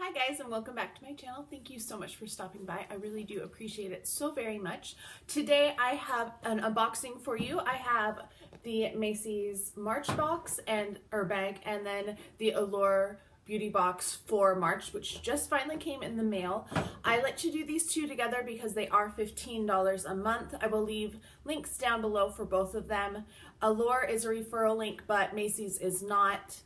Hi guys, and welcome back to my channel. Thank you so much for stopping by. I really do appreciate it so very much. Today I have an unboxing for you. I have the Macy's March box or bag, and then the Allure beauty box for March, which just finally came in the mail. I like to do these two together because they are $15 a month. I will leave links down below for both of them. Allure is a referral link, but Macy's is not.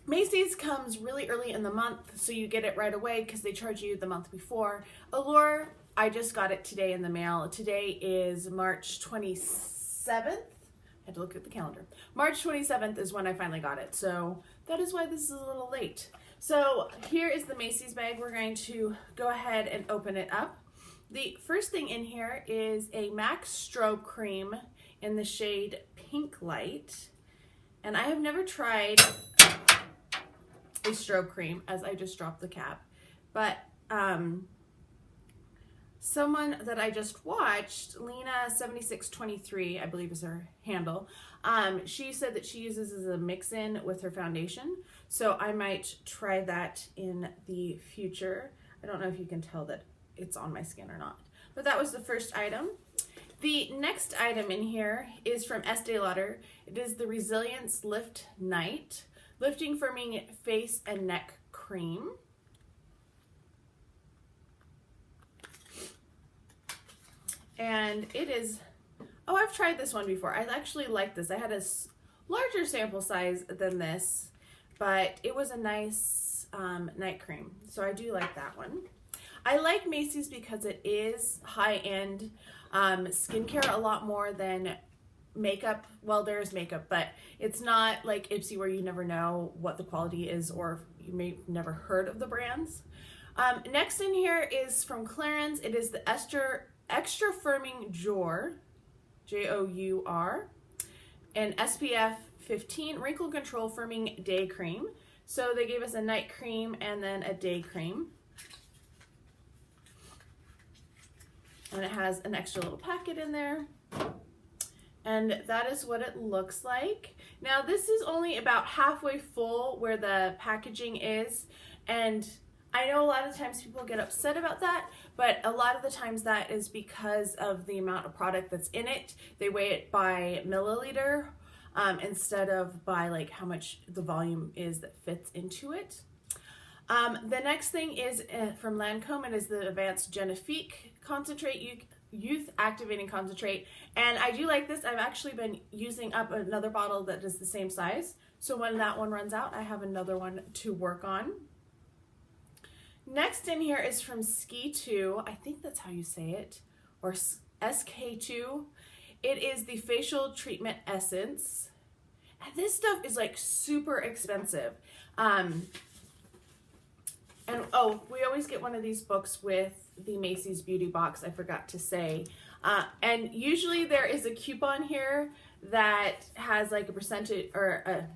Macy's comes really early in the month, so you get it right away because they charge you the month before. Allure, I just got it today in the mail. Today is March 27th. I had to look at the calendar. March 27th is when I finally got it, so that is why this is a little late. So here is the Macy's bag. We're going to go ahead and open it up. The first thing in here is a MAC Strobe Cream in the shade Pink Light. And I have never tried a strobe cream, as I just dropped the cap, but someone that I just watched, Lena7623, I believe is her handle, she said that she uses as a mix-in with her foundation, so I might try that in the future. I don't know if you can tell that it's on my skin or not, but that was the first item. The next item in here is from Estee Lauder. It is the Resilience Lift Night Lifting Firming Face and Neck Cream. And it is, oh, I've tried this one before. I actually like this. I had a larger sample size than this, but it was a nice night cream. So I do like that one. I like Macy's because it is high-end skincare a lot more than makeup. Well, there is makeup, but it's not like Ipsy where you never know what the quality is, or you may have never heard of the brands. Next in here is from Clarins. It is the Extra Firming Jour, J-O-U-R, and SPF 15 Wrinkle Control Firming Day Cream. So they gave us a night cream and then a day cream. And it has an extra little packet in there. And that is what it looks like. Now this is only about halfway full where the packaging is, and I know a lot of times people get upset about that, but a lot of the times that is because of the amount of product that's in it. They weigh it by milliliter instead of by like how much the volume is that fits into it. The next thing is from Lancome. It is the Advanced Genifique Concentrate Youth Activating Concentrate, and I do like this. I've actually been using up another bottle that is the same size, so when that one runs out, I have another one to work on. Next in here is from Ski2, I think that's how you say it, or SK2. It is the Facial Treatment Essence, and this stuff is like super expensive. And oh, we always get one of these books with the Macy's beauty box, I forgot to say. And usually there is a coupon here that has like a percentage, or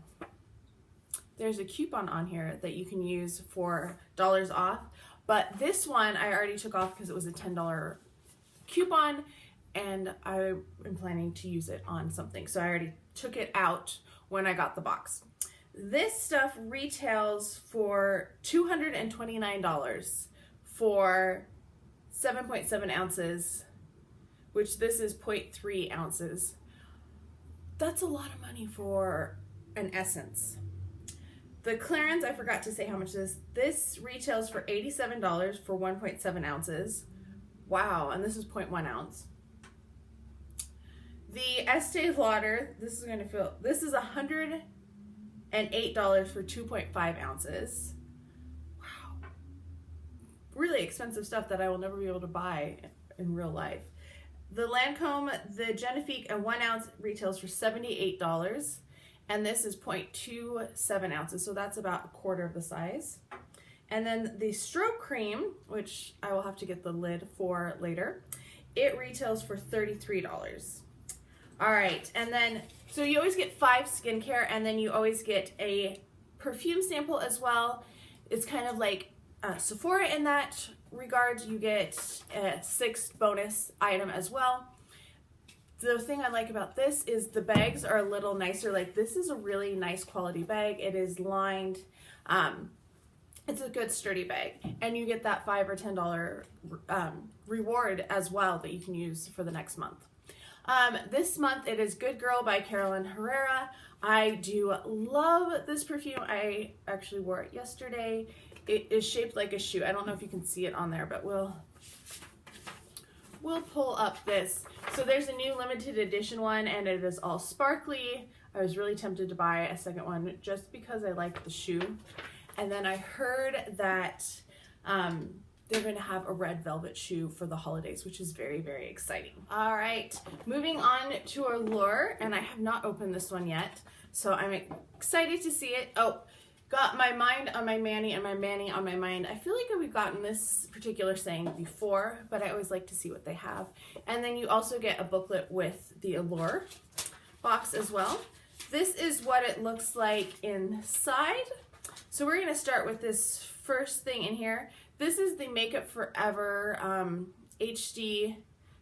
there's a coupon on here that you can use for dollars off. But this one I already took off because it was a $10 coupon, and I am planning to use it on something. So I already took it out when I got the box. This stuff retails for $229 for 7.7 ounces, which this is 0.3 ounces. That's a lot of money for an essence. The Clarins, I forgot to say how much this retails for $87 for 1.7 ounces. Wow, and this is 0.1 ounce. The Estee Lauder, this is $108 for 2.5 ounces. Wow. Really expensive stuff that I will never be able to buy in real life. The Lancome, the Genifique, and 1 ounce retails for $78. And this is 0.27 ounces, so that's about a quarter of the size. And then the Strobe Cream, which I will have to get the lid for later, it retails for $33. All right, and then, so you always get 5 skincare, and then you always get a perfume sample as well. It's kind of like Sephora in that regard. You get a 6th bonus item as well. The thing I like about this is the bags are a little nicer. Like, this is a really nice quality bag. It is lined It's a good sturdy bag, and you get that $5 or $10 reward as well that you can use for the next month. This month it is Good Girl by Carolyn Herrera. I do love this perfume. I actually wore it yesterday. It is shaped like a shoe. I don't know if you can see it on there, but we'll pull up this. So there's a new limited edition one, and it is all sparkly. I was really tempted to buy a second one just because I like the shoe. And then I heard that they're going to have a red velvet shoe for the holidays, which is very, very exciting. All right, moving on to Allure, and I have not opened this one yet, so I'm excited to see it. Oh, got my mind on my Manny and my Manny on my mind. I feel like we've gotten this particular saying before, but I always like to see what they have. And then you also get a booklet with the Allure box as well. This is what it looks like inside. So we're going to start with this first thing in here. This is the Makeup Forever HD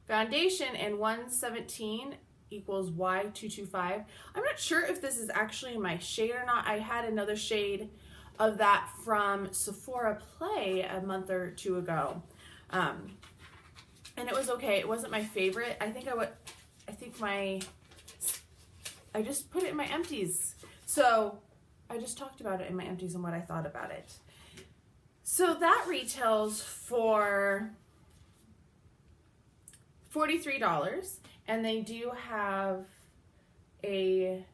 foundation, and 117 equals Y225. I'm not sure if this is actually my shade or not. I had another shade of that from Sephora Play a month or two ago, and it was okay. It wasn't my favorite. I just put it in my empties. So I just talked about it in my empties and what I thought about it. So that retails for $43, and they do have a,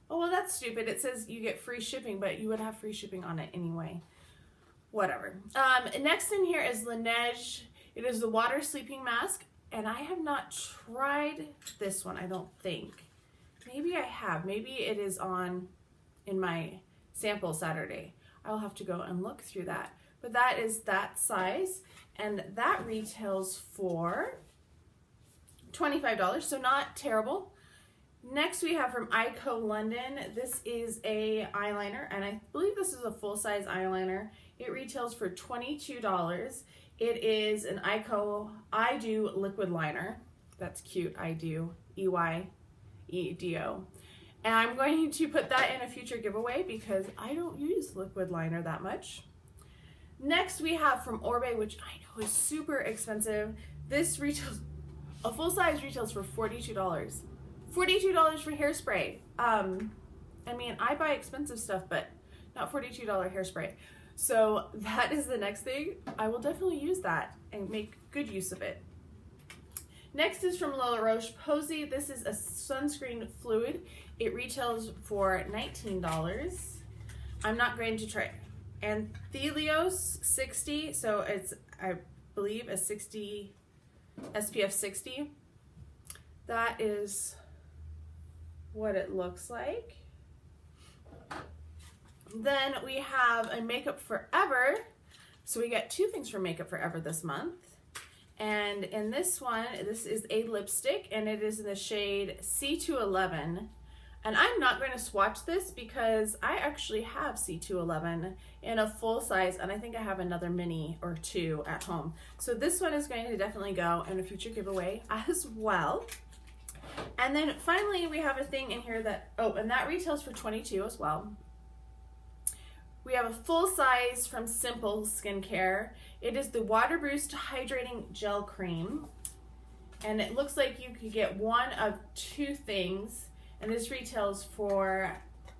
oh well, that's stupid. It says you get free shipping, but you would have free shipping on it anyway. Whatever. Next in here is Laneige. It is the water sleeping mask, and I have not tried this one, I don't think. Maybe I have. Maybe it is in my sample Saturday. I'll have to go and look through that. But that is that size, and that retails for $25, so not terrible. Next we have from Ico London. This is a eyeliner, and I believe this is a full-size eyeliner. It retails for $22. It is an Ico I Do liquid liner. That's cute, I Do, EYEDO. And I'm going to put that in a future giveaway because I don't use liquid liner that much. Next we have from Orbe, which I know is super expensive. This retails, a full size retails for $42. $42 for hairspray. I mean, I buy expensive stuff, but not $42 hairspray. So that is the next thing. I will definitely use that and make good use of it. Next is from La Roche-Posay. This is a sunscreen fluid. It retails for $19. I'm not going to try it. And Thelios 60, so it's, I believe, a 60, SPF 60. That is what it looks like. Then we have a Makeup Forever. So we get two things from Makeup Forever this month. And in this one, this is a lipstick, and it is in the shade C211. And I'm not going to swatch this because I actually have C211 in a full size, and I think I have another mini or two at home. So this one is going to definitely go in a future giveaway as well. And then finally, we have a thing in here that, oh, and that retails for $22 as well. We have a full size from Simple Skincare. It is the Water Boost Hydrating Gel Cream. And it looks like you could get one of two things. And this retails for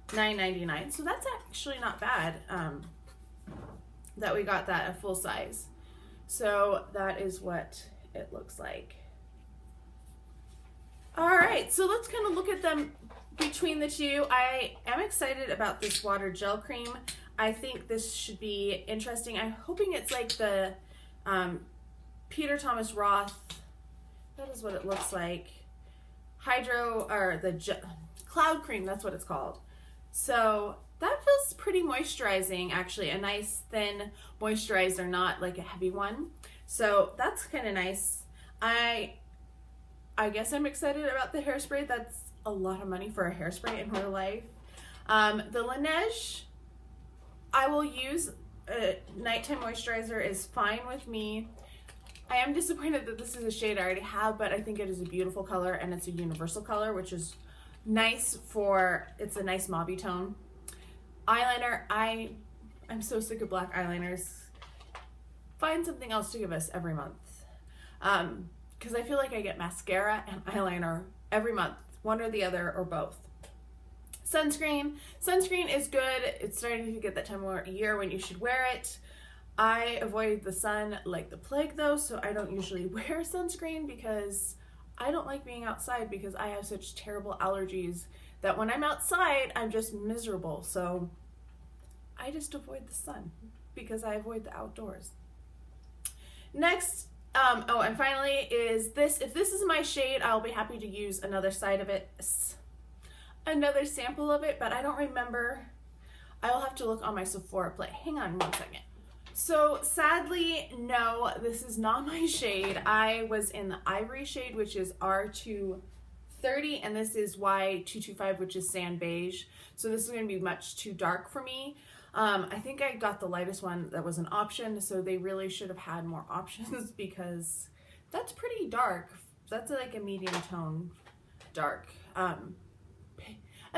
$9.99. So that's actually not bad that we got that a full size. So that is what it looks like. All right, so let's kind of look at them between the two. I am excited about this water gel cream. I think this should be interesting. I'm hoping it's like the Peter Thomas Roth. That is what it looks like. Hydro, or the cloud cream, that's what it's called. So that feels pretty moisturizing, actually. A nice thin moisturizer, not like a heavy one. So that's kind of nice. I guess I'm excited about the hairspray. That's a lot of money for a hairspray in real life. The Laneige, I will use. Nighttime moisturizer is fine with me. I am disappointed that this is a shade I already have, but I think it is a beautiful color, and it's a universal color, which is nice for, it's a nice mauvey tone. Eyeliner, I'm so sick of black eyeliners. Find something else to give us every month. Because I feel like I get mascara and eyeliner every month, one or the other or both. Sunscreen. Sunscreen is good. It's starting to get that time of year when you should wear it. I avoid the sun like the plague though, so I don't usually wear sunscreen because I don't like being outside because I have such terrible allergies that when I'm outside, I'm just miserable. So I just avoid the sun because I avoid the outdoors. Next, oh, and finally is this. If this is my shade, I'll be happy to use another side of it, another sample of it, but I don't remember. I will have to look on my Sephora play. Hang on one second. So sadly, no, this is not my shade. I was in the ivory shade, which is R230, and this is Y225, which is sand beige. So this is going to be much too dark for me. I think I got the lightest one that was an option, so they really should have had more options because that's pretty dark. That's like a medium tone dark. A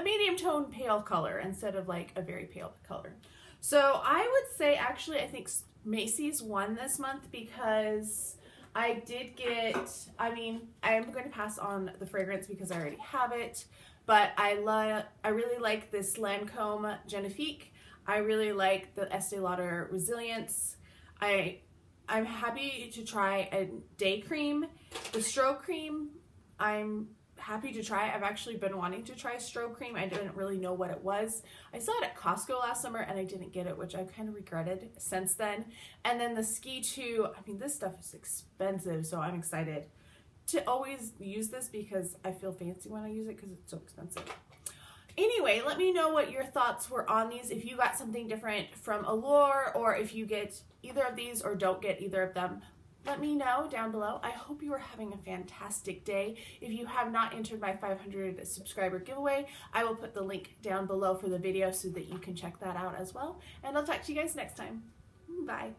medium tone pale color instead of like a very pale color. So I would say actually I think Macy's won this month because I did get, I mean, I'm going to pass on the fragrance because I already have it, but I really like this Lancome Genifique. I really like the Estee Lauder Resilience. I'm happy to try a day cream. The strobe cream, I'm happy to try. I've actually been wanting to try strobe cream. I didn't really know what it was. I saw it at Costco last summer and I didn't get it, which I've kind of regretted since then. And then the Ski 2, I mean, this stuff is expensive, so I'm excited to always use this because I feel fancy when I use it because it's so expensive. Anyway, let me know what your thoughts were on these. If you got something different from Allure or if you get either of these or don't get either of them, let me know down below. I hope you are having a fantastic day. If you have not entered my 500 subscriber giveaway, I will put the link down below for the video so that you can check that out as well. And I'll talk to you guys next time. Bye.